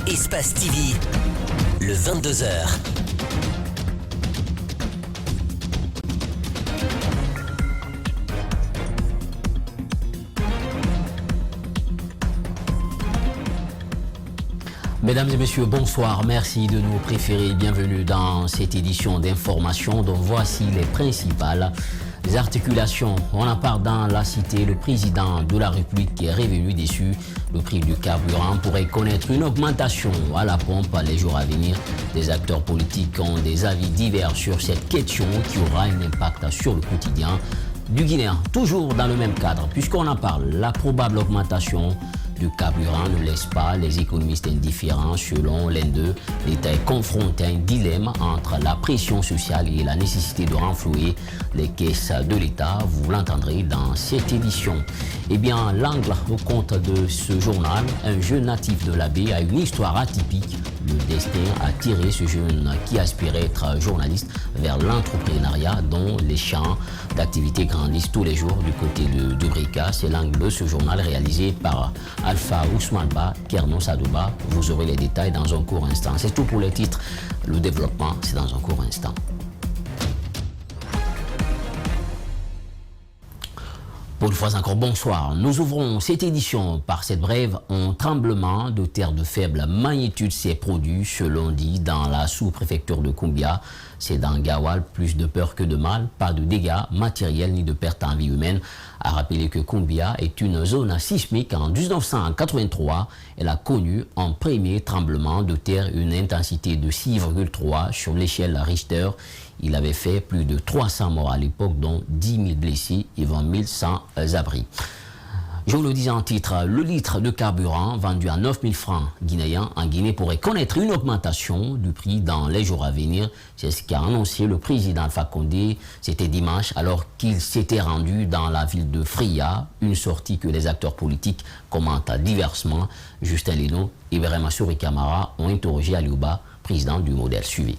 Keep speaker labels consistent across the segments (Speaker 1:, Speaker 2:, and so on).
Speaker 1: Espace TV, le 22h.
Speaker 2: Mesdames et messieurs, bonsoir. Merci de nous préférer. Bienvenue dans cette édition d'information dont voici les principales articulations. On en parle dans la cité. Le président de la République est revenu déçu. Le prix du carburant pourrait connaître une augmentation à la pompe les jours à venir. Des acteurs politiques ont des avis divers sur cette question qui aura un impact sur le quotidien du Guinéen. Toujours dans le même cadre, puisqu'on en parle, la probable augmentation du carburant ne laisse pas les économistes indifférents. Selon l'un d'eux, l'État est confronté à un dilemme entre la pression sociale et la nécessité de renflouer les caisses de l'État. Vous l'entendrez dans cette édition. Eh bien, l'angle au compte de ce journal, un jeune natif de la baie a une histoire atypique. Le destin a tiré ce jeune qui aspirait être journaliste vers l'entrepreneuriat dont les champs d'activité grandissent tous les jours du côté de Brika. C'est l'angle de ce journal réalisé par Alpha Ousmane Ba, Kerno Sadouba. Vous aurez les détails dans un court instant. C'est tout pour les titres. Le développement, c'est dans un court instant. Pour une fois encore, bonsoir. Nous ouvrons cette édition par cette brève. Un tremblement de terre de faible magnitude s'est produit, selon dit, dans la sous-préfecture de Koumbia. C'est dans Gawal, plus de peur que de mal. Pas de dégâts matériels ni de pertes en vie humaine. À rappeler que Koumbia est une zone sismique. En 1983, elle a connu un premier tremblement de terre, une intensité de 6,3 sur l'échelle Richter. Il avait fait plus de 300 morts à l'époque, dont 10 000 blessés et 20 000 sans abri. Je vous le disais en titre, le litre de carburant vendu à 9 000 francs guinéens en Guinée pourrait connaître une augmentation du prix dans les jours à venir. C'est ce qu'a annoncé le président Alpha Condé. C'était dimanche alors qu'il s'était rendu dans la ville de Fria, une sortie que les acteurs politiques commentent diversement. Justin Leno et Ibrahima Souri Camara ont interrogé Aliouba, président du modèle suivi.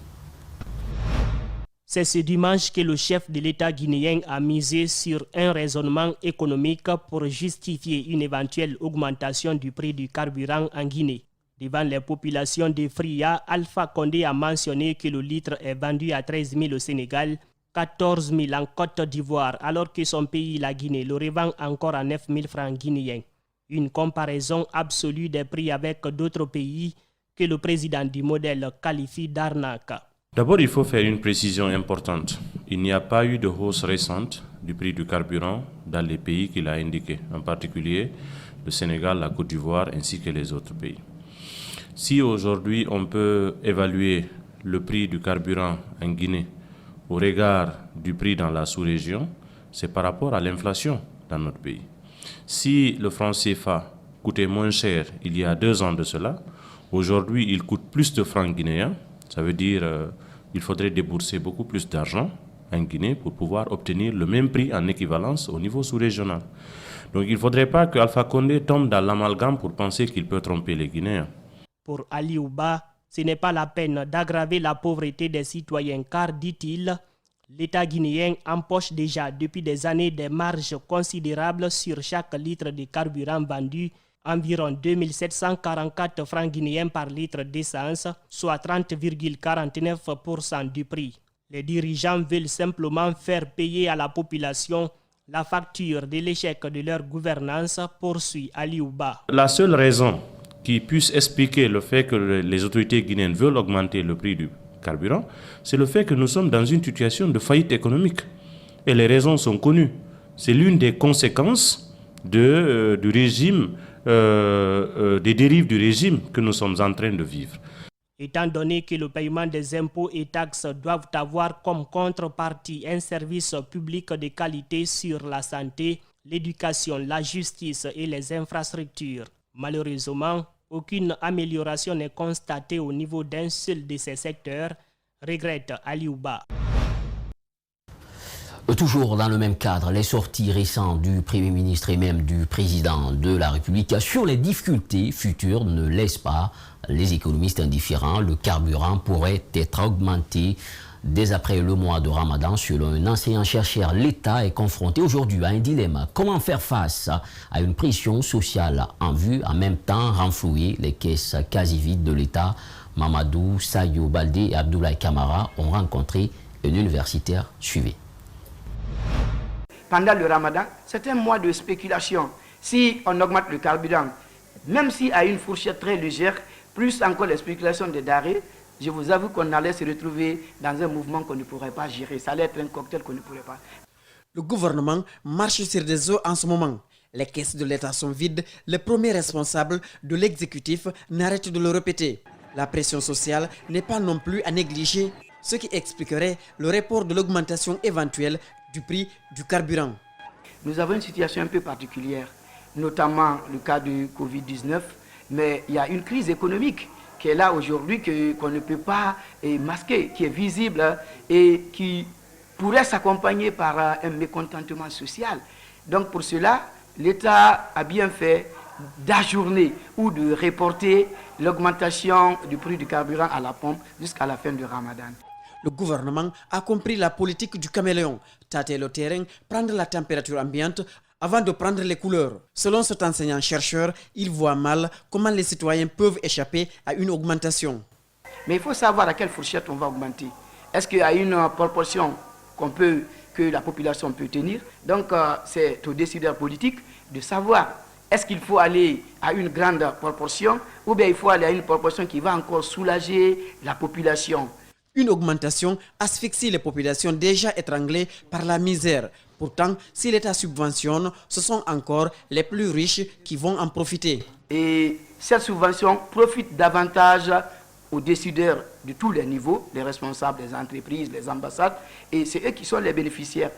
Speaker 3: C'est ce dimanche que le chef de l'État guinéen a misé sur un raisonnement économique pour justifier une éventuelle augmentation du prix du carburant en Guinée. Devant les populations de Fria, Alpha Condé a mentionné que le litre est vendu à 13 000 au Sénégal, 14 000 en Côte d'Ivoire, alors que son pays, la Guinée, le revend encore à 9 000 francs guinéens. Une comparaison absolue des prix avec d'autres pays que le président du modèle qualifie d'arnaque.
Speaker 4: D'abord, il faut faire une précision importante. Il n'y a pas eu de hausse récente du prix du carburant dans les pays qu'il a indiqués, en particulier le Sénégal, la Côte d'Ivoire ainsi que les autres pays. Si aujourd'hui on peut évaluer le prix du carburant en Guinée au regard du prix dans la sous-région, c'est par rapport à l'inflation dans notre pays. Si le franc CFA coûtait moins cher il y a 2 ans de cela, aujourd'hui il coûte plus de francs guinéens. Ça veut dire qu'il faudrait débourser beaucoup plus d'argent en Guinée pour pouvoir obtenir le même prix en équivalence au niveau sous-régional. Donc il ne faudrait pas que Alpha Condé tombe dans l'amalgame pour penser qu'il peut tromper les Guinéens.
Speaker 3: Pour Aliouba, ce n'est pas la peine d'aggraver la pauvreté des citoyens car, dit-il, l'État guinéen empoche déjà depuis des années des marges considérables sur chaque litre de carburant vendu, environ 2744 francs guinéens par litre d'essence, soit 30,49% du prix. Les dirigeants veulent simplement faire payer à la population la facture de l'échec de leur gouvernance, poursuit Aliouba.
Speaker 4: La seule raison qui puisse expliquer le fait que les autorités guinéennes veulent augmenter le prix du carburant, c'est le fait que nous sommes dans une situation de faillite économique. Et les raisons sont connues. C'est l'une des conséquences du régime, des dérives du régime que nous sommes en train de vivre.
Speaker 3: Étant donné que le paiement des impôts et taxes doivent avoir comme contrepartie un service public de qualité sur la santé, l'éducation, la justice et les infrastructures. Malheureusement, aucune amélioration n'est constatée au niveau d'un seul de ces secteurs, regrette Aliouba.
Speaker 2: Toujours dans le même cadre, les sorties récentes du Premier ministre et même du Président de la République sur les difficultés futures ne laissent pas les économistes indifférents. Le carburant pourrait être augmenté dès après le mois de Ramadan. Selon un enseignant-chercheur, l'État est confronté aujourd'hui à un dilemme. Comment faire face à une pression sociale en vue, en même temps renflouer les caisses quasi vides de l'État? Mamadou Sayo Baldé et Abdoulaye Kamara ont rencontré un universitaire. Suivez.
Speaker 5: Pendant le Ramadan, c'est un mois de spéculation. Si on augmente le carburant, même si à une fourchette très légère, plus encore les spéculations des denrées, je vous avoue qu'on allait se retrouver dans un mouvement qu'on ne pourrait pas gérer. Ça allait être un cocktail qu'on ne pourrait pas.
Speaker 6: Le gouvernement marche sur des œufs en ce moment. Les caisses de l'État sont vides. Les premiers responsables de l'exécutif n'arrêtent de le répéter. La pression sociale n'est pas non plus à négliger, ce qui expliquerait le report de l'augmentation éventuelle du prix du carburant.
Speaker 5: Nous avons une situation un peu particulière, notamment le cas du Covid-19, mais il y a une crise économique qui est là aujourd'hui, qu'on ne peut pas masquer, qui est visible et qui pourrait s'accompagner par un mécontentement social. Donc pour cela, l'État a bien fait d'ajourner ou de reporter l'augmentation du prix du carburant à la pompe jusqu'à la fin du Ramadan.
Speaker 6: Le gouvernement a compris la politique du caméléon, tâter le terrain, prendre la température ambiante avant de prendre les couleurs. Selon cet enseignant-chercheur, il voit mal comment les citoyens peuvent échapper à une augmentation.
Speaker 5: Mais il faut savoir à quelle fourchette on va augmenter. Est-ce qu'il y a une proportion que la population peut tenir? Donc c'est aux décideurs politiques de savoir est-ce qu'il faut aller à une grande proportion ou bien il faut aller à une proportion qui va encore soulager la population.
Speaker 6: Une augmentation asphyxie les populations déjà étranglées par la misère. Pourtant, si l'État subventionne, ce sont encore les plus riches qui vont en profiter.
Speaker 5: Et cette subvention profite davantage aux décideurs de tous les niveaux, les responsables des entreprises, les ambassades, et c'est eux qui sont les bénéficiaires.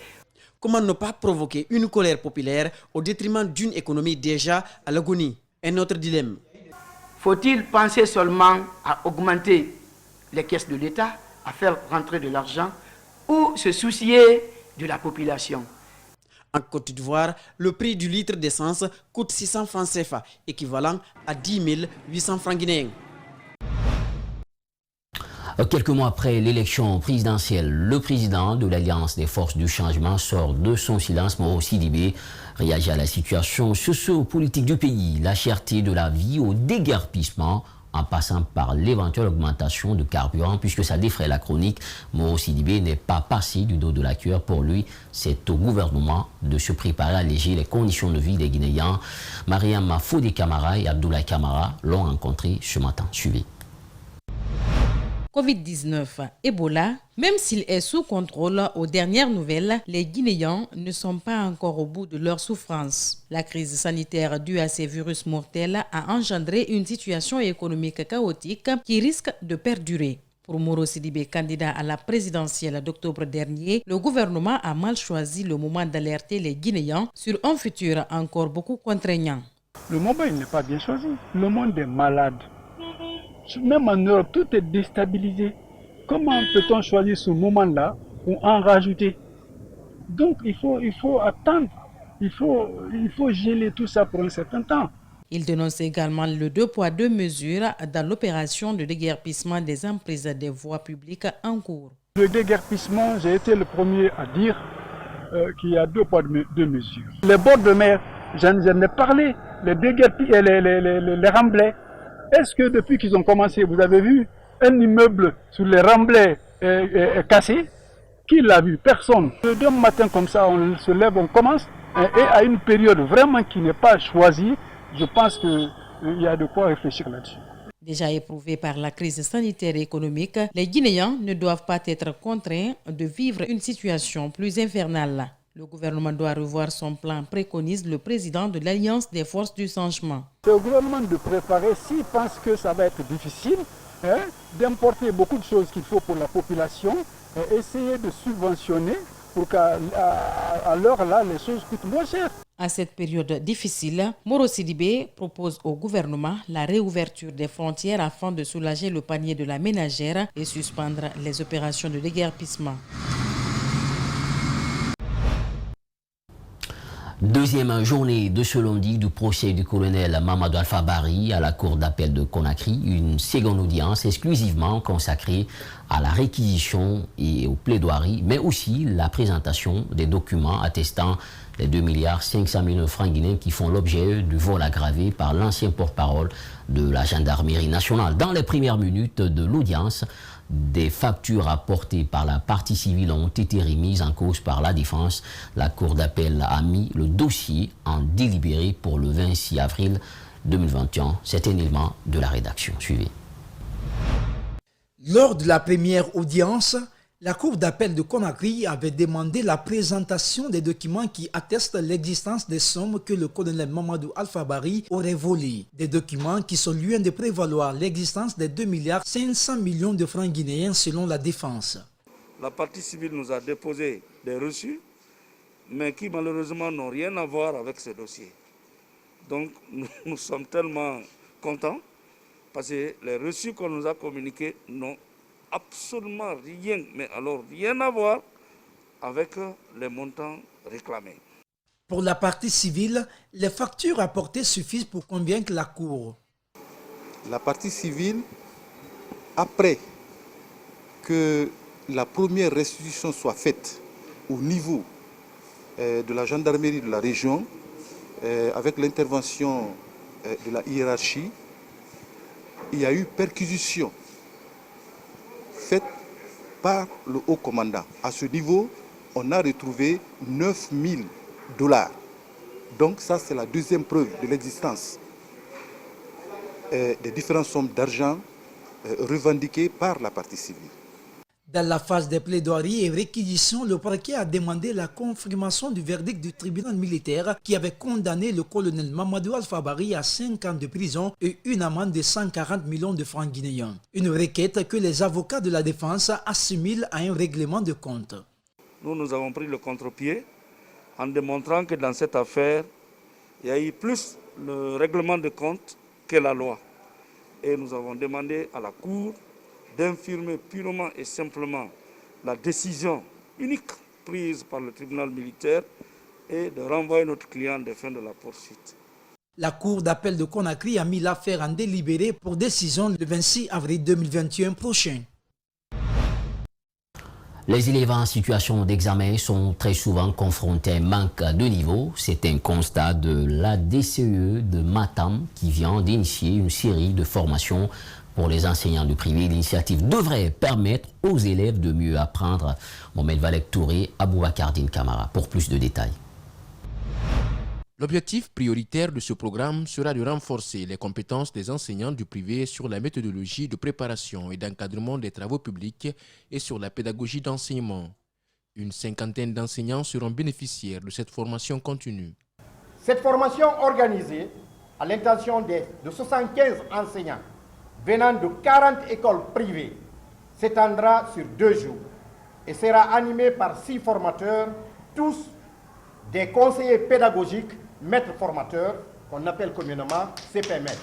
Speaker 6: Comment ne pas provoquer une colère populaire au détriment d'une économie déjà à l'agonie? Un autre dilemme.
Speaker 5: Faut-il penser seulement à augmenter les caisses de l'État, à faire rentrer de l'argent, ou se soucier de la population?
Speaker 6: En Côte d'Ivoire, le prix du litre d'essence coûte 600 francs CFA, équivalent à 10 800 francs guinéens.
Speaker 2: Quelques mois après l'élection présidentielle, le président de l'Alliance des forces du changement sort de son silence. Moro Sidibé réagit à la situation socio-politique du pays, la cherté de la vie au déguerpissement, en passant par l'éventuelle augmentation de carburant, puisque ça défraie la chronique. Moro Sidibé n'est pas passé du dos de la cueur. Pour lui, c'est au gouvernement de se préparer à alléger les conditions de vie des Guinéens. Mariam Fodé Kamara et Abdoulaye Kamara l'ont rencontré ce matin. Suivez.
Speaker 7: Covid-19, Ebola, même s'il est sous contrôle, aux dernières nouvelles, les Guinéens ne sont pas encore au bout de leur souffrance. La crise sanitaire due à ces virus mortels a engendré une situation économique chaotique qui risque de perdurer. Pour Moro Sidibé, candidat à la présidentielle d'octobre dernier, le gouvernement a mal choisi le moment d'alerter les Guinéens sur un futur encore beaucoup contraignant.
Speaker 8: Le moment, il n'est pas bien choisi. Le monde est malade. Même en Europe, tout est déstabilisé. Comment peut-on choisir ce moment-là ou en rajouter? Donc il faut attendre, il faut geler tout ça pour un certain temps.
Speaker 7: Il dénonce également le 2 poids 2 mesures dans l'opération de déguerpissement des emprises des voies publiques en cours.
Speaker 8: Le déguerpissement, j'ai été le premier à dire qu'il y a 2 poids 2 mesures. Les bords de mer, j'en ai parlé, les remblais. Est-ce que depuis qu'ils ont commencé, vous avez vu un immeuble sur les remblais cassé? Qui l'a vu? Personne. D'un matin comme ça, on se lève, on commence, et à une période vraiment qui n'est pas choisie, je pense qu'il y a de quoi réfléchir là-dessus.
Speaker 7: Déjà éprouvés par la crise sanitaire et économique, les Guinéens ne doivent pas être contraints de vivre une situation plus infernale. Le gouvernement doit revoir son plan, préconise le président de l'Alliance des forces du changement.
Speaker 8: C'est au gouvernement de préparer, s'il pense que ça va être difficile, d'importer beaucoup de choses qu'il faut pour la population, et essayer de subventionner pour qu'à l'heure là, les choses coûtent moins cher.
Speaker 7: À cette période difficile, Moro Sidibé propose au gouvernement la réouverture des frontières afin de soulager le panier de la ménagère et suspendre les opérations de déguerpissement.
Speaker 2: Deuxième journée de ce lundi du procès du colonel Mamadou Alpha Barry à la cour d'appel de Conakry. Une seconde audience exclusivement consacrée à la réquisition et aux plaidoiries, mais aussi la présentation des documents attestant les 2,5 milliards de francs guinéens qui font l'objet du vol aggravé par l'ancien porte-parole de la gendarmerie nationale. Dans les premières minutes de l'audience, des factures apportées par la partie civile ont été remises en cause par la défense. La cour d'appel a mis le dossier en délibéré pour le 26 avril 2021. C'est un élément de la rédaction. Suivez.
Speaker 9: Lors de la première audience, la Cour d'appel de Conakry avait demandé la présentation des documents qui attestent l'existence des sommes que le colonel Mamadou Alpha Barry aurait volées. Des documents qui sont loin de prévaloir l'existence des 2,5 milliards de francs guinéens selon la défense.
Speaker 10: La partie civile nous a déposé des reçus, mais qui malheureusement n'ont rien à voir avec ce dossier. Donc nous sommes tellement contents parce que les reçus qu'on nous a communiqués n'ont absolument rien, mais alors rien à voir avec les montants réclamés.
Speaker 9: Pour la partie civile, les factures apportées suffisent pour convaincre la Cour.
Speaker 11: La partie civile, après que la première restitution soit faite au niveau de la gendarmerie de la région, avec l'intervention de la hiérarchie, il y a eu perquisition faite par le haut commandant. À ce niveau, on a retrouvé 9 000 $. Donc ça, c'est la deuxième preuve de l'existence des différentes sommes d'argent revendiquées par la partie civile.
Speaker 9: Dans la phase des plaidoiries et réquisitions, le parquet a demandé la confirmation du verdict du tribunal militaire qui avait condamné le colonel Mamadou Alpha Barry à 5 ans de prison et une amende de 140 millions de francs guinéens. Une requête que les avocats de la défense assimilent à un règlement de compte.
Speaker 10: Nous avons pris le contre-pied en démontrant que dans cette affaire, il y a eu plus le règlement de compte que la loi. Et nous avons demandé à la Cour d'infirmer purement et simplement la décision unique prise par le tribunal militaire et de renvoyer notre client des fins de la poursuite.
Speaker 9: La Cour d'appel de Conakry a mis l'affaire en délibéré pour décision le 26 avril 2021 prochain.
Speaker 2: Les élèves en situation d'examen sont très souvent confrontés à un manque de niveau. C'est un constat de la DCE de Matam qui vient d'initier une série de formations pour les enseignants du privé. L'initiative devrait permettre aux élèves de mieux apprendre. Mohamed Valek Touré, Aboubakardine Kamara pour plus de détails.
Speaker 12: L'objectif prioritaire de ce programme sera de renforcer les compétences des enseignants du privé sur la méthodologie de préparation et d'encadrement des travaux publics et sur la pédagogie d'enseignement. Une cinquantaine d'enseignants seront bénéficiaires de cette formation continue.
Speaker 13: Cette formation organisée à l'intention de 75 enseignants venant de 40 écoles privées s'étendra sur 2 jours et sera animée par 6 formateurs, tous des conseillers pédagogiques, maîtres formateurs, qu'on appelle communément CPMS.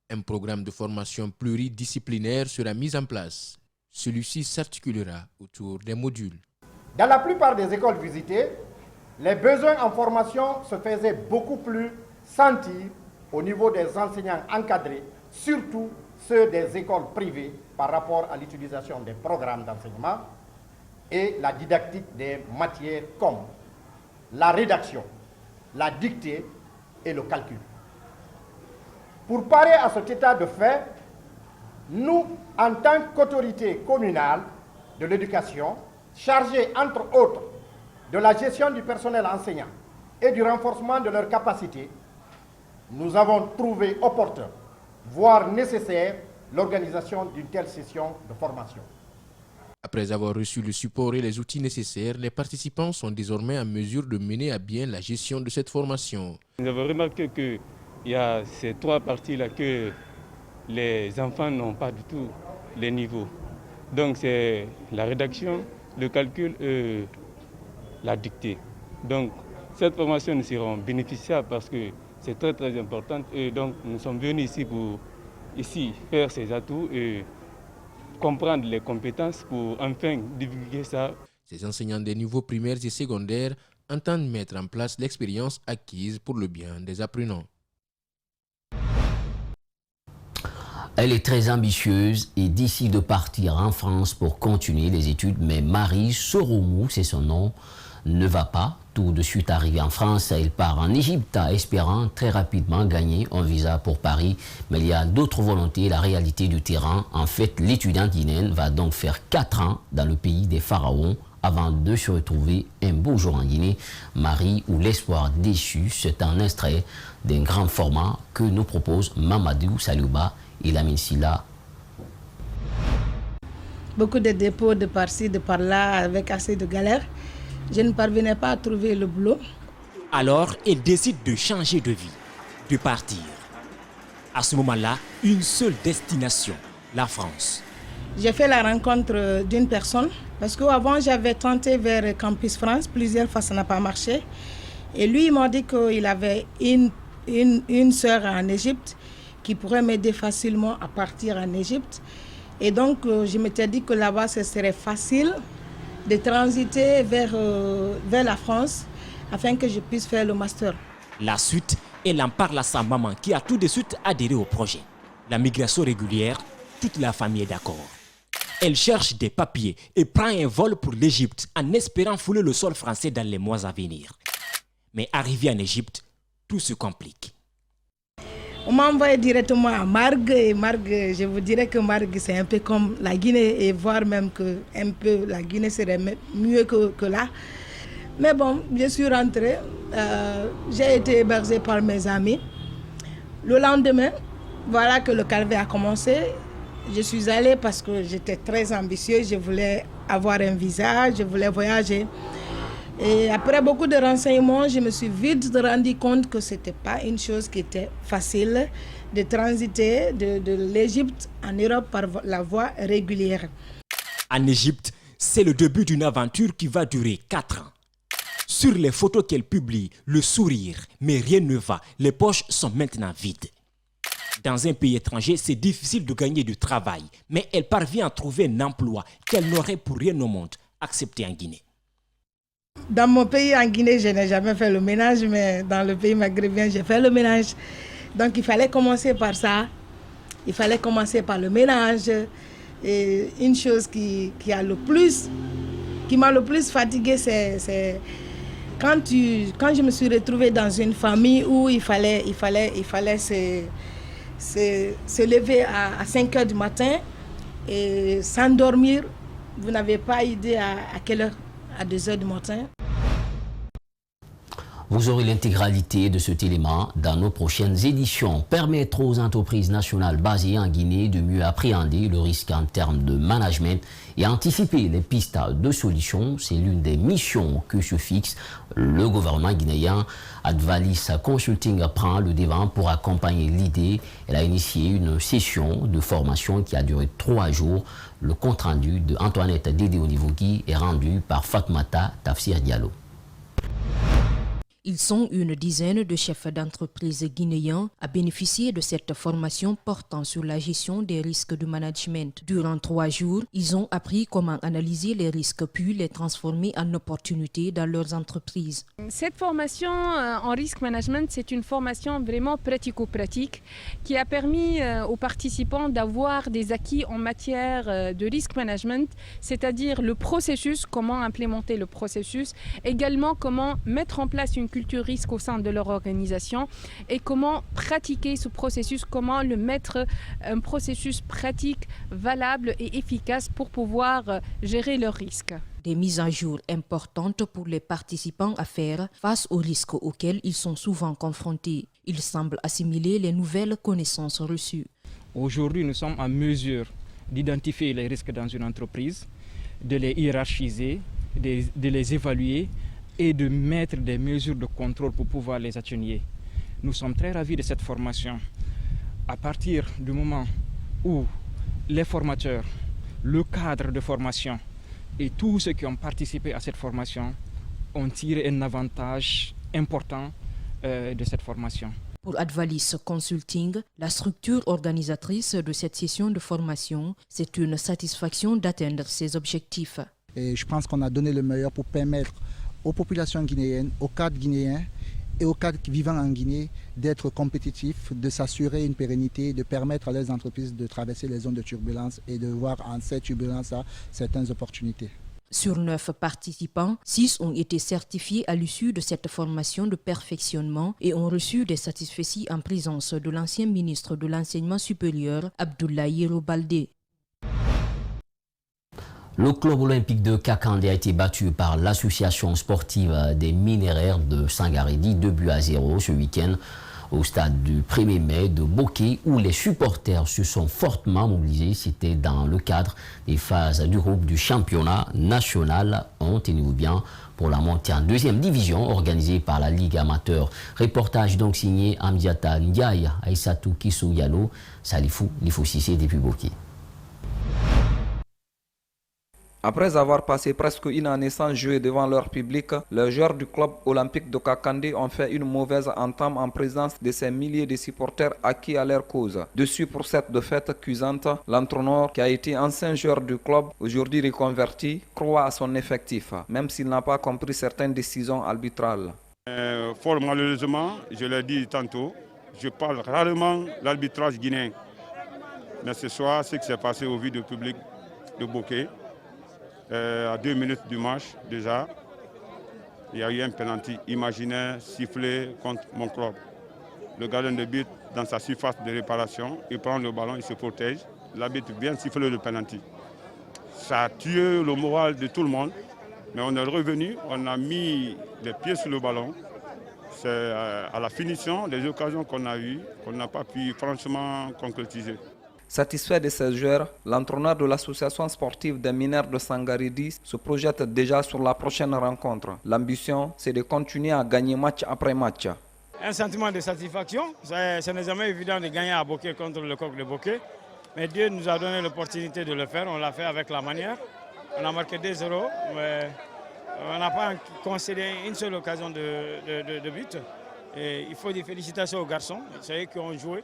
Speaker 12: Un programme de formation pluridisciplinaire sera mis en place. Celui-ci s'articulera autour des modules.
Speaker 13: Dans la plupart des écoles visitées, les besoins en formation se faisaient beaucoup plus sentir au niveau des enseignants encadrés, surtout ceux des écoles privées par rapport à l'utilisation des programmes d'enseignement et la didactique des matières comme la rédaction, la dictée et le calcul. Pour parer à cet état de fait, nous, en tant qu'autorité communale de l'éducation, chargée entre autres de la gestion du personnel enseignant et du renforcement de leurs capacités, nous avons trouvé opportun, voire nécessaire, l'organisation d'une telle session de formation.
Speaker 12: Après avoir reçu le support et les outils nécessaires, les participants sont désormais en mesure de mener à bien la gestion de cette formation.
Speaker 14: Nous avons remarqué qu'il y a ces 3 parties-là que les enfants n'ont pas du tout les niveaux. Donc c'est la rédaction, le calcul et la dictée. Donc cette formation nous sera bénéficiaire parce que c'est très très important et donc nous sommes venus ici pour faire ces atouts et comprendre les compétences pour enfin divulguer ça.
Speaker 12: Ces enseignants des niveaux primaires et secondaires entendent mettre en place l'expérience acquise pour le bien des apprenants.
Speaker 2: Elle est très ambitieuse et décide de partir en France pour continuer les études, mais Marie Soromou, c'est son nom, ne va pas tout de suite arriver en France. Elle part en Égypte, espérant très rapidement gagner un visa pour Paris. Mais il y a d'autres volontés, la réalité du terrain. En fait, l'étudiante guinéenne va donc faire 4 ans dans le pays des pharaons avant de se retrouver un beau jour en Guinée. Marie ou l'espoir déçu, c'est un extrait d'un grand format que nous propose Mamadou Salouba et Lamine Silla.
Speaker 15: Beaucoup de dépôts de par-ci, de par-là, avec assez de galères. Je ne parvenais pas à trouver le boulot.
Speaker 16: Alors, elle décide de changer de vie, de partir. À ce moment-là, une seule destination, la France.
Speaker 15: J'ai fait la rencontre d'une personne, parce qu'avant j'avais tenté vers Campus France, plusieurs fois ça n'a pas marché. Et lui, il m'a dit qu'il avait une sœur en Égypte qui pourrait m'aider facilement à partir en Égypte. Et donc, je m'étais dit que là-bas, ce serait facile de transiter vers la France afin que je puisse faire le master.
Speaker 16: La suite, elle en parle à sa maman qui a tout de suite adhéré au projet. La migration régulière, toute la famille est d'accord. Elle cherche des papiers et prend un vol pour l'Égypte en espérant fouler le sol français dans les mois à venir. Mais arrivée en Égypte, tout se complique.
Speaker 15: On m'a envoyé directement à Margue. Et Margue, je vous dirais que Margue, c'est un peu comme la Guinée, et voire même que un peu la Guinée serait mieux que là. Mais bon, je suis rentrée. J'ai été hébergée par mes amis. Le lendemain, voilà que le calvaire a commencé. Je suis allée parce que j'étais très ambitieuse. Je voulais avoir un visa, je voulais voyager. Et après beaucoup de renseignements, je me suis vite rendu compte que ce n'était pas une chose qui était facile de transiter de l'Égypte en Europe par la voie régulière.
Speaker 16: En Égypte, c'est le début d'une aventure qui va durer 4 ans. Sur les photos qu'elle publie, le sourire, mais rien ne va. Les poches sont maintenant vides. Dans un pays étranger, c'est difficile de gagner du travail, mais elle parvient à trouver un emploi qu'elle n'aurait pour rien au monde accepté en Guinée.
Speaker 15: Dans mon pays, en Guinée, je n'ai jamais fait le ménage, mais dans le pays maghrébin, j'ai fait le ménage. Donc il fallait commencer par ça. Il fallait commencer par le ménage. Et une chose qui m'a le plus fatiguée, c'est quand je me suis retrouvée dans une famille où il fallait se lever à 5 heures du matin et s'endormir. Vous n'avez pas idée à quelle heure? À 2 heures du matin.
Speaker 2: Vous aurez l'intégralité de cet élément dans nos prochaines éditions. Permettre aux entreprises nationales basées en Guinée de mieux appréhender le risque en termes de management et anticiper les pistes de solutions, c'est l'une des missions que se fixe le gouvernement guinéen. Advalis Consulting prend le devant pour accompagner l'idée. Elle a initié une session de formation qui a duré 3 jours. Le compte-rendu de Antoinette Dédé-Onivogui est rendu par Fatmata Tafsir Diallo.
Speaker 17: Ils sont une dizaine de chefs d'entreprise guinéens à bénéficier de cette formation portant sur la gestion des risques de management. Durant 3 jours, ils ont appris comment analyser les risques puis les transformer en opportunités dans leurs entreprises.
Speaker 18: Cette formation en risk management, c'est une formation vraiment pratico-pratique qui a permis aux participants d'avoir des acquis en matière de risk management, c'est-à-dire le processus, comment implémenter le processus, également comment mettre en place une culture risque au sein de leur organisation et comment pratiquer ce processus, comment le mettre un processus pratique, valable et efficace pour pouvoir gérer leurs risques.
Speaker 17: Des mises à jour importantes pour les participants à faire face aux risques auxquels ils sont souvent confrontés. Ils semblent assimiler les nouvelles connaissances reçues.
Speaker 19: Aujourd'hui, nous sommes en mesure d'identifier les risques dans une entreprise, de les hiérarchiser, de les évaluer et de mettre des mesures de contrôle pour pouvoir les atténuer. Nous sommes très ravis de cette formation. À partir du moment où les formateurs, le cadre de formation et tous ceux qui ont participé à cette formation ont tiré un avantage important de cette formation.
Speaker 17: Pour Advalis Consulting, la structure organisatrice de cette session de formation, c'est une satisfaction d'atteindre ses objectifs.
Speaker 20: Et je pense qu'on a donné le meilleur pour permettre aux populations guinéennes, aux cadres guinéens et aux cadres vivant en Guinée d'être compétitifs, de s'assurer une pérennité, de permettre à leurs entreprises de traverser les zones de turbulence et de voir en cette turbulence certaines opportunités.
Speaker 17: Sur 9 participants, 6 ont été certifiés à l'issue de cette formation de perfectionnement et ont reçu des satisfecits en présence de l'ancien ministre de l'Enseignement supérieur, Abdoulaye Baldé.
Speaker 2: Le club olympique de Kakandé a été battu par l'association sportive des minéraires de Sangaredi 2-0 ce week-end au stade du 1er mai de Bokeh où les supporters se sont fortement mobilisés. C'était dans le cadre des phases du groupe du championnat national. Tenez-vous bien, pour la montée en 2e division organisée par la Ligue amateur. Reportage donc signé Amdiata Ndiaye, Aïssatou Kissou Yalo, Salifou Lifoussissé depuis Bokeh.
Speaker 21: Après avoir passé presque une année sans jouer devant leur public, les joueurs du club olympique de Kakandé ont fait une mauvaise entame en présence de ces milliers de supporters acquis à leur cause. Dessus pour cette défaite cuisante, l'entraîneur, qui a été ancien joueur du club, aujourd'hui reconverti, croit à son effectif, même s'il n'a pas compris certaines décisions arbitrales.
Speaker 22: Fort malheureusement, je l'ai dit tantôt, je parle rarement de l'arbitrage guinéen. Mais ce soir, ce qui s'est passé au vu du public de Bokeh, à 2 minutes du match déjà, il y a eu un penalty imaginaire sifflé contre mon club. Le gardien de but, dans sa surface de réparation, il prend le ballon, il se protège. L'arbitre vient siffler le penalty. Ça a tué le moral de tout le monde, mais on est revenu, on a mis les pieds sur le ballon. C'est à la finition des occasions qu'on a eues, qu'on n'a pas pu franchement concrétiser.
Speaker 21: Satisfait de ces joueurs, l'entraîneur de l'association sportive des mineurs de Sangaredi se projette déjà sur la prochaine rencontre. L'ambition, c'est de continuer à gagner match après match.
Speaker 23: Un sentiment de satisfaction, ce n'est jamais évident de gagner à Bokeh contre le coq de Bokeh, mais Dieu nous a donné l'opportunité de le faire, on l'a fait avec la manière. On a marqué 2-0, mais on n'a pas concédé une seule occasion de but. Et il faut des félicitations aux garçons, c'est eux qui ont joué.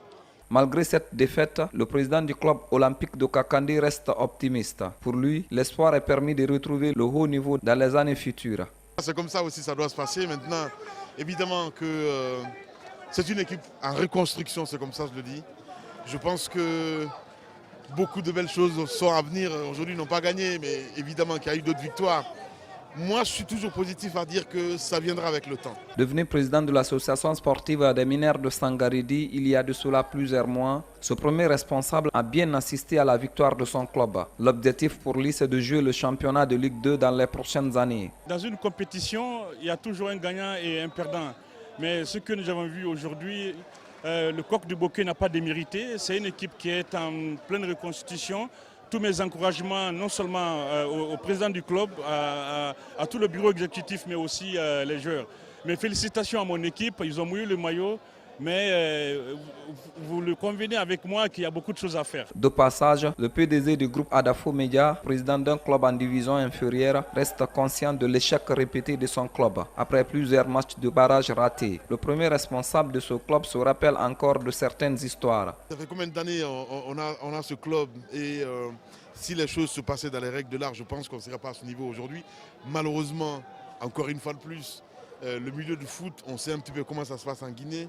Speaker 21: Malgré cette défaite, le président du club olympique de Kakandé reste optimiste. Pour lui, l'espoir est permis de retrouver le haut niveau dans les années futures.
Speaker 24: C'est comme ça aussi ça doit se passer. Maintenant, évidemment que c'est une équipe en reconstruction, c'est comme ça je le dis. Je pense que beaucoup de belles choses sont à venir. Aujourd'hui, ils n'ont pas gagné, mais évidemment qu'il y a eu d'autres victoires. Moi, je suis toujours positif à dire que ça viendra avec le temps.
Speaker 21: Devenu président de l'association sportive des mineurs de Sangaredi il y a de cela plusieurs mois, ce premier responsable a bien assisté à la victoire de son club. L'objectif pour lui, c'est de jouer le championnat de Ligue 2 dans les prochaines années.
Speaker 25: Dans une compétition, il y a toujours un gagnant et un perdant. Mais ce que nous avons vu aujourd'hui, le coq de Bokeh n'a pas démérité. C'est une équipe qui est en pleine reconstitution. Tous mes encouragements, non seulement au président du club, à tout le bureau exécutif, mais aussi les joueurs. Mes félicitations à mon équipe, ils ont mouillé le maillot, mais vous le convenez avec moi qu'il y a beaucoup de choses à faire.
Speaker 21: De passage, le PDG du groupe Adafo Media, président d'un club en division inférieure, reste conscient de l'échec répété de son club. Après plusieurs matchs de barrage ratés, le premier responsable de ce club se rappelle encore de certaines histoires.
Speaker 24: Ça fait combien d'années on a ce club et si les choses se passaient dans les règles de l'art, je pense qu'on ne serait pas à ce niveau aujourd'hui. Malheureusement, encore une fois de plus, le milieu du foot, on sait un petit peu comment ça se passe en Guinée.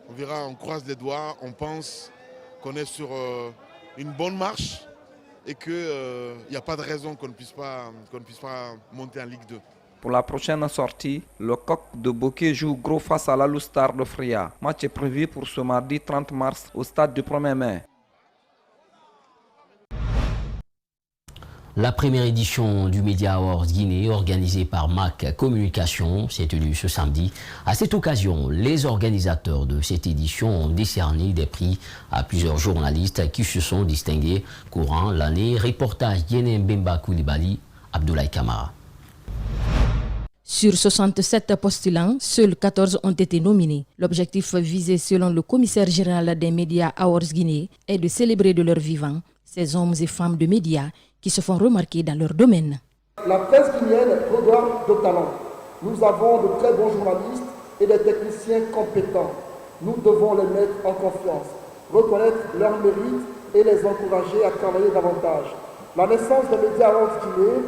Speaker 24: On verra, on croise les doigts, on pense qu'on est sur une bonne marche et qu'il n'y a pas de raison qu'on ne puisse pas monter en Ligue 2.
Speaker 21: Pour la prochaine sortie, le coq de Bokeh joue gros face à l'Alustar de Fria. Match est prévu pour ce mardi 30 mars au stade du 1er mai.
Speaker 2: La première édition du Media Awards Guinée, organisée par MAC Communication, s'est tenue ce samedi. À cette occasion, les organisateurs de cette édition ont décerné des prix à plusieurs journalistes qui se sont distingués courant l'année. Reportage Yéné Mbemba Koulibaly, Abdoulaye Kamara.
Speaker 17: Sur 67 postulants, seuls 14 ont été nominés. L'objectif visé selon le commissaire général des Media Awards Guinée est de célébrer de leur vivant ces hommes et femmes de médias qui se font remarquer dans leur domaine.
Speaker 26: La presse guinéenne regorge de talent. Nous avons de très bons journalistes et des techniciens compétents. Nous devons les mettre en confiance, reconnaître leurs mérites et les encourager à travailler davantage. La naissance des Media Awards Guinée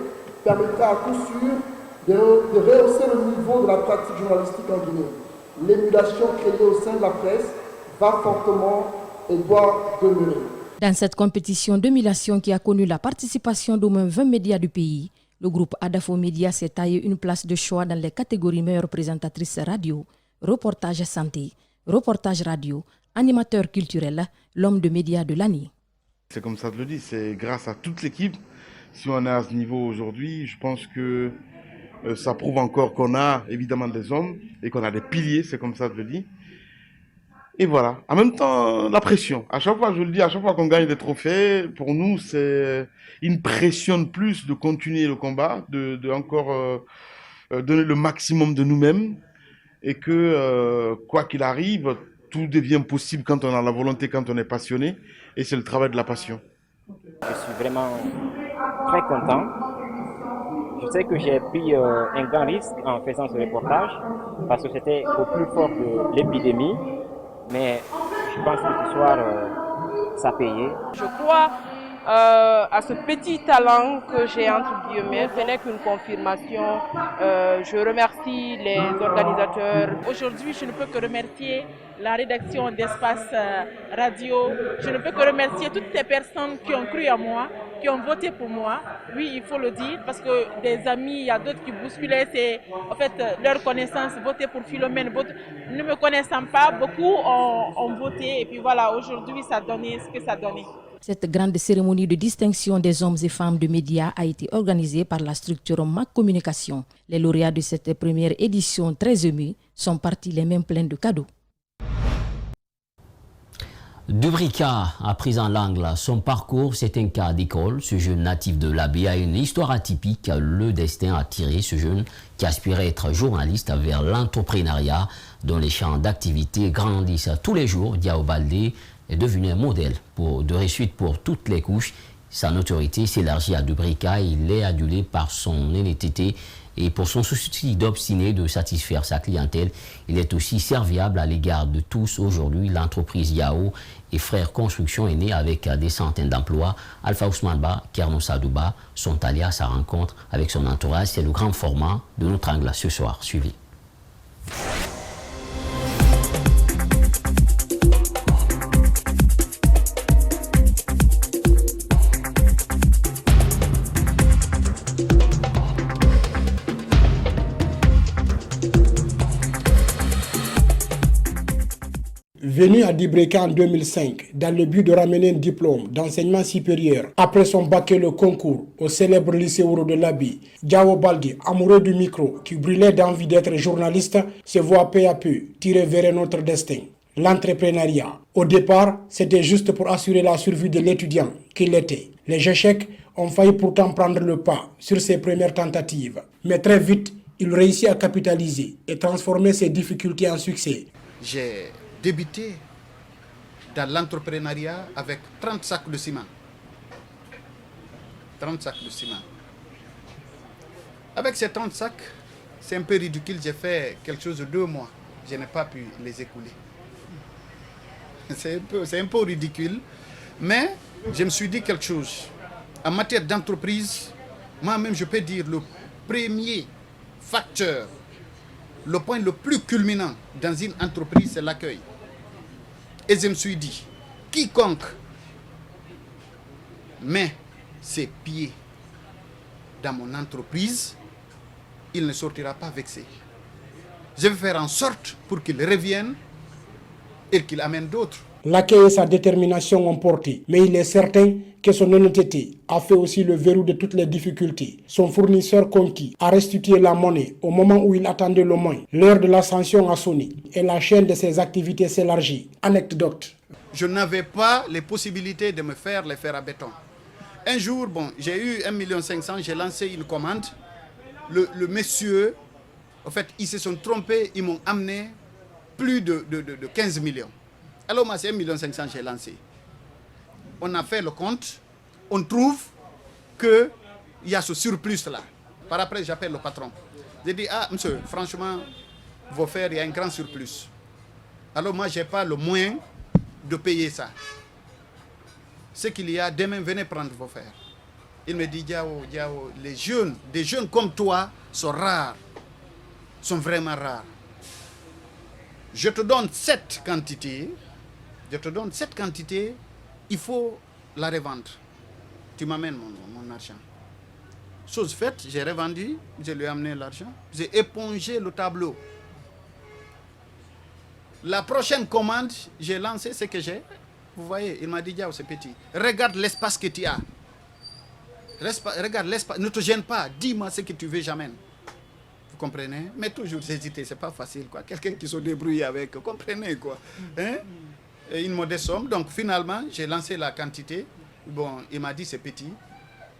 Speaker 26: permettra à coup sûr de rehausser le niveau de la pratique journalistique en Guinée. L'émulation créée au sein de la presse va fortement et doit demeurer.
Speaker 17: Dans cette compétition d'émulation qui a connu la participation d'au moins 20 médias du pays, le groupe Adafo Média s'est taillé une place de choix dans les catégories meilleure présentatrice radio, reportage santé, reportage radio, animateur culturel, l'homme de médias de l'année.
Speaker 24: C'est comme ça que je le dis, c'est grâce à toute l'équipe. Si on est à ce niveau aujourd'hui, je pense que ça prouve encore qu'on a évidemment des hommes et qu'on a des piliers, c'est comme ça que je le dis. Et voilà. En même temps, la pression. À chaque fois, je le dis, à chaque fois qu'on gagne des trophées, pour nous, c'est une pression de plus de continuer le combat, de encore donner le maximum de nous-mêmes. Et que, quoi qu'il arrive, tout devient possible quand on a la volonté, quand on est passionné. Et c'est le travail de la passion.
Speaker 1: Je suis vraiment très content. Je sais que j'ai pris un grand risque en faisant ce reportage parce que c'était au plus fort de l'épidémie. Mais je pense que ce soir, ça payait.
Speaker 3: Je crois à ce petit talent que j'ai entre guillemets. Ce n'est qu'une confirmation. Je remercie les organisateurs. Aujourd'hui, je ne peux que remercier la rédaction d'Espace Radio. Je ne peux que remercier toutes ces personnes qui ont cru en moi, qui ont voté pour moi. Oui, il faut le dire, parce que des amis, il y a d'autres qui bousculaient, c'est en fait leur connaissance, voter pour Philomène. Ne me connaissant pas, beaucoup ont voté. Et puis voilà, aujourd'hui, ça donnait ce que ça donnait.
Speaker 17: Cette grande cérémonie de distinction des hommes et femmes de médias a été organisée par la structure MAC Communication. Les lauréats de cette première édition, très émus, sont partis les mains pleines de cadeaux.
Speaker 2: Dubrika a pris en l'angle son parcours, c'est un cas d'école. Ce jeune natif de l'Abbé a une histoire atypique. Le destin a tiré ce jeune qui aspirait être journaliste vers l'entrepreneuriat dont les champs d'activité grandissent tous les jours. Diao Baldé est devenu un modèle de réussite pour toutes les couches. Sa notoriété s'élargit à Dubrika. Il est adulé par son honnêteté et pour son souci d'obstiné de satisfaire sa clientèle. Il est aussi serviable à l'égard de tous. Aujourd'hui, l'entreprise Yao et Frères Construction est née avec des centaines d'emplois. Alpha Ousmane Ba, Kerno Sadouba sont allés à sa rencontre avec son entourage. C'est le grand format de notre angle ce soir. Suivi.
Speaker 4: Venu à Dubrika en 2005, dans le but de ramener un diplôme d'enseignement supérieur, après son bac et le concours au célèbre lycée Ouro de l'Abbé, Diao Baldé, amoureux du micro, qui brûlait d'envie d'être journaliste, se voit peu à peu tirer vers un autre destin, l'entrepreneuriat. Au départ, c'était juste pour assurer la survie de l'étudiant qu'il était. Les échecs ont failli pourtant prendre le pas sur ses premières tentatives. Mais très vite, il réussit à capitaliser et transformer ses difficultés en succès.
Speaker 5: J'ai débuté dans l'entrepreneuriat avec 30 sacs de ciment. 30 sacs de ciment. Avec ces 30 sacs, c'est un peu ridicule, j'ai fait quelque chose de 2 mois. Je n'ai pas pu les écouler. C'est un peu ridicule, mais je me suis dit quelque chose. En matière d'entreprise, moi-même je peux dire le premier facteur, le point le plus culminant dans une entreprise, c'est l'accueil. Et je me suis dit, quiconque met ses pieds dans mon entreprise, il ne sortira pas vexé. Je vais faire en sorte pour qu'il revienne et qu'il amène d'autres.
Speaker 4: L'accueil et sa détermination ont porté, mais il est certain que son honnêteté a fait aussi le verrou de toutes les difficultés. Son fournisseur conquis a restitué la monnaie au moment où il attendait le moins. L'heure de l'ascension a sonné et la chaîne de ses activités s'élargit. Anecdote.
Speaker 5: Je n'avais pas les possibilités de me faire les fers à béton. Un jour, j'ai eu 1,5 million, j'ai lancé une commande. Le monsieur, en fait, ils se sont trompés, ils m'ont amené plus de 15 millions. Alors moi, c'est 1,5 million que j'ai lancé. On a fait le compte, on trouve qu'il y a ce surplus-là. Par après, j'appelle le patron. J'ai dit, monsieur, franchement, vos fers, il y a un grand surplus. Alors moi, je n'ai pas le moyen de payer ça. Ce qu'il y a, demain, venez prendre vos fers. Il me dit, Diao, des jeunes comme toi sont rares, sont vraiment rares. Je te donne cette quantité, il faut la revendre. Tu m'amènes mon argent. Chose faite, j'ai revendu, je lui ai amené l'argent, j'ai épongé le tableau. La prochaine commande, j'ai lancé ce que j'ai. Vous voyez, il m'a dit, Diao, c'est petit. Regarde l'espace que tu as. Regarde l'espace, ne te gêne pas, dis-moi ce que tu veux, j'amène. Vous comprenez? Mais toujours hésiter, c'est pas facile, quoi. Quelqu'un qui se débrouille avec, comprenez, quoi. Hein? Et une modeste somme. Donc finalement, j'ai lancé la quantité. Bon, il m'a dit c'est petit.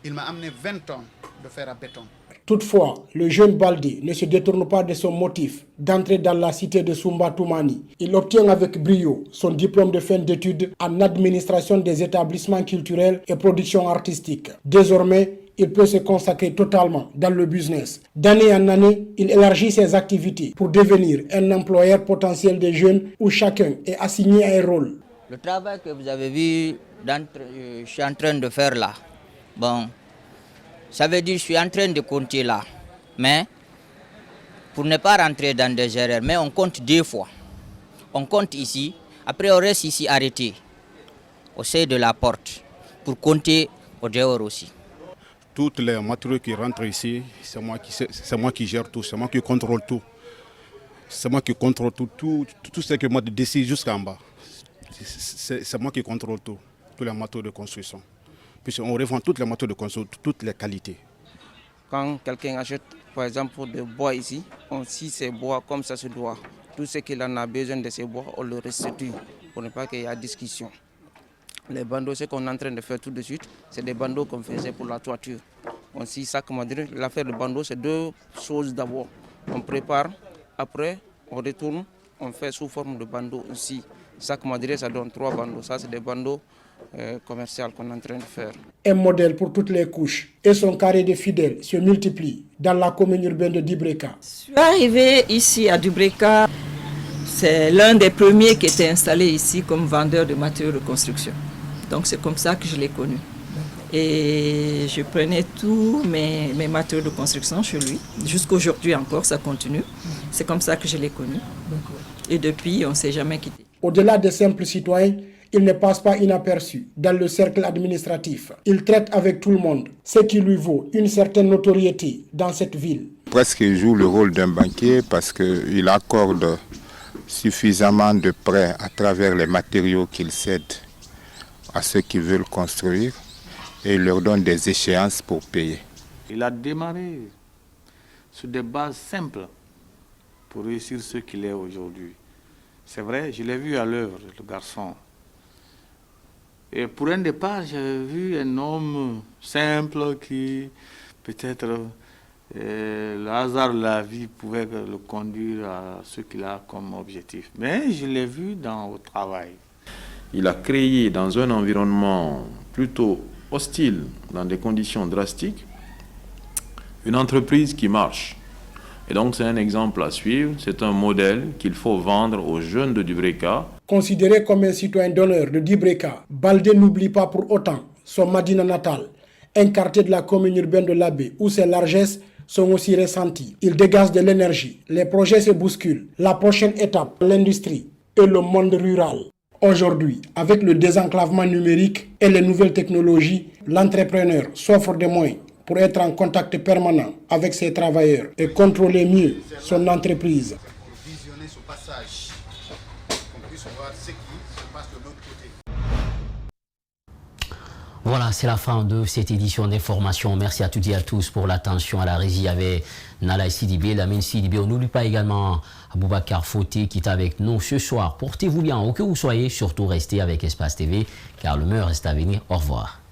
Speaker 5: Il m'a amené 20 tonnes de fer à béton.
Speaker 4: Toutefois, le jeune Baldé ne se détourne pas de son motif d'entrer dans la cité de Soumba Toumani. Il obtient avec brio son diplôme de fin d'études en administration des établissements culturels et production artistique. Désormais, il peut se consacrer totalement dans le business. D'année en année, il élargit ses activités pour devenir un employeur potentiel des jeunes où chacun est assigné à un rôle.
Speaker 6: Le travail que vous avez vu, je suis en train de faire là. Bon, ça veut dire que je suis en train de compter là. Mais, pour ne pas rentrer dans des erreurs, mais on compte 2 fois. On compte ici, après on reste ici arrêté, au seuil de la porte, pour compter au dehors aussi.
Speaker 22: Toutes les matériaux qui rentrent ici, c'est moi qui gère tout, c'est moi qui contrôle tout. C'est moi qui contrôle tout ce que moi décide jusqu'en bas. C'est moi qui contrôle tout, tous les matériaux de construction. Puis on revend toutes les matériaux de construction, toutes les qualités.
Speaker 6: Quand quelqu'un achète, par exemple, des bois ici, on scie ces bois comme ça se doit. Tout ce qu'il en a besoin de ces bois, on le restitue pour ne pas qu'il y ait discussion. Les bandeaux, ce qu'on est en train de faire tout de suite, c'est des bandeaux qu'on faisait pour la toiture. On scie ça, comment dire, l'affaire de bandeau, c'est 2 choses d'abord. On prépare, après on retourne, on fait sous forme de bandeau aussi. Ça, comment dire, ça donne 3 bandeaux. Ça, c'est des bandeaux commerciaux qu'on est en train de faire.
Speaker 4: Un modèle pour toutes les couches et son carré de fidèles se multiplie dans la commune urbaine de Dibreka.
Speaker 7: Je suis arrivé ici à Dibreka, c'est l'un des premiers qui était installé ici comme vendeur de matériaux de construction. Donc c'est comme ça que je l'ai connu. Et je prenais tous mes matériaux de construction chez lui. Jusqu'aujourd'hui encore, ça continue. C'est comme ça que je l'ai connu. Et depuis, on ne s'est jamais quitté.
Speaker 4: Au-delà des simples citoyens, il ne passe pas inaperçu dans le cercle administratif. Il traite avec tout le monde, ce qui lui vaut une certaine notoriété dans cette ville.
Speaker 8: Presque il joue le rôle d'un banquier parce qu'il accorde suffisamment de prêts à travers les matériaux qu'il cède à ceux qui veulent construire et il leur donne des échéances pour payer.
Speaker 9: Il a démarré sur des bases simples pour réussir ce qu'il est aujourd'hui. C'est vrai, je l'ai vu à l'œuvre, le garçon. Et pour un départ, j'ai vu un homme simple qui, peut-être, le hasard de la vie pouvait le conduire à ce qu'il a comme objectif. Mais je l'ai vu au travail.
Speaker 10: Il a créé dans un environnement plutôt hostile, dans des conditions drastiques, une entreprise qui marche. Et donc c'est un exemple à suivre, c'est un modèle qu'il faut vendre aux jeunes de Dibreka.
Speaker 4: Considéré comme un citoyen d'honneur de Dibreka, Baldé n'oublie pas pour autant son Madina natal, un quartier de la commune urbaine de Labé où ses largesses sont aussi ressenties. Il dégage de l'énergie, les projets se bousculent. La prochaine étape, l'industrie et le monde rural. Aujourd'hui, avec le désenclavement numérique et les nouvelles technologies, l'entrepreneur s'offre des moyens pour être en contact permanent avec ses travailleurs et contrôler mieux son entreprise.
Speaker 5: Visionner ce passage, qu'on puisse voir ce qui se passe de l'autre côté.
Speaker 2: Voilà, c'est la fin de cette édition d'information. Merci à toutes et à tous pour l'attention. À la régie, il y avait Nala Sidibé, Lamine Sidibé. On n'oublie pas également Aboubacar Fauté qui est avec nous ce soir. Portez-vous bien, où que vous soyez. Surtout restez avec Espace TV, car le meilleur reste à venir. Au revoir.